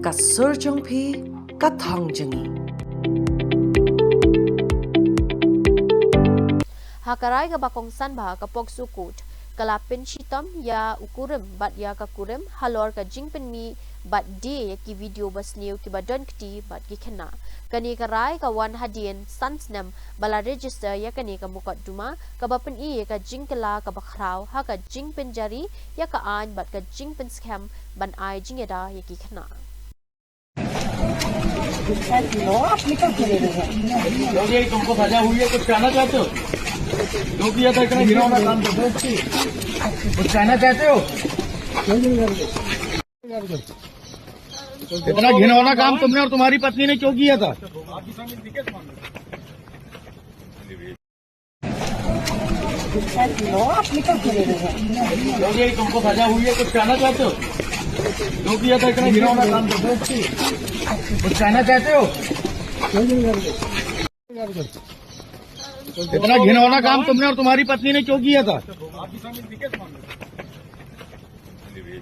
ka surjong phi ka thangjangi Hakarai ka bakong sanba ka pogsukut kalapin shitam ya ukurim bat ya ka kurim halor ka jingpen mi bat de ki video bas new ki badon kti bat ki khena kani ka rai ka wan hadien sansnam bala register ya kani ka mukat duma ka bapen I ka jingkala ka bakhrau ha ka jingpen jari ya ka an bat ka jingpen scam ban ai jingeda ya ki khena तुमको सजा हुई है कुछ कहना चाहते हो जो किया था इतना घिनौना काम कुछ कहना चाहते हो इतना घिनौना काम तुमने और तुम्हारी पत्नी ने क्यों किया था तुमको सजा हुई है कुछ कहना चाहते हो जो किया था इतना घिनौना काम कुछ कहना चाहते हो इतना घिनौना काम तुमने और तुम्हारी पत्नी ने क्यों किया था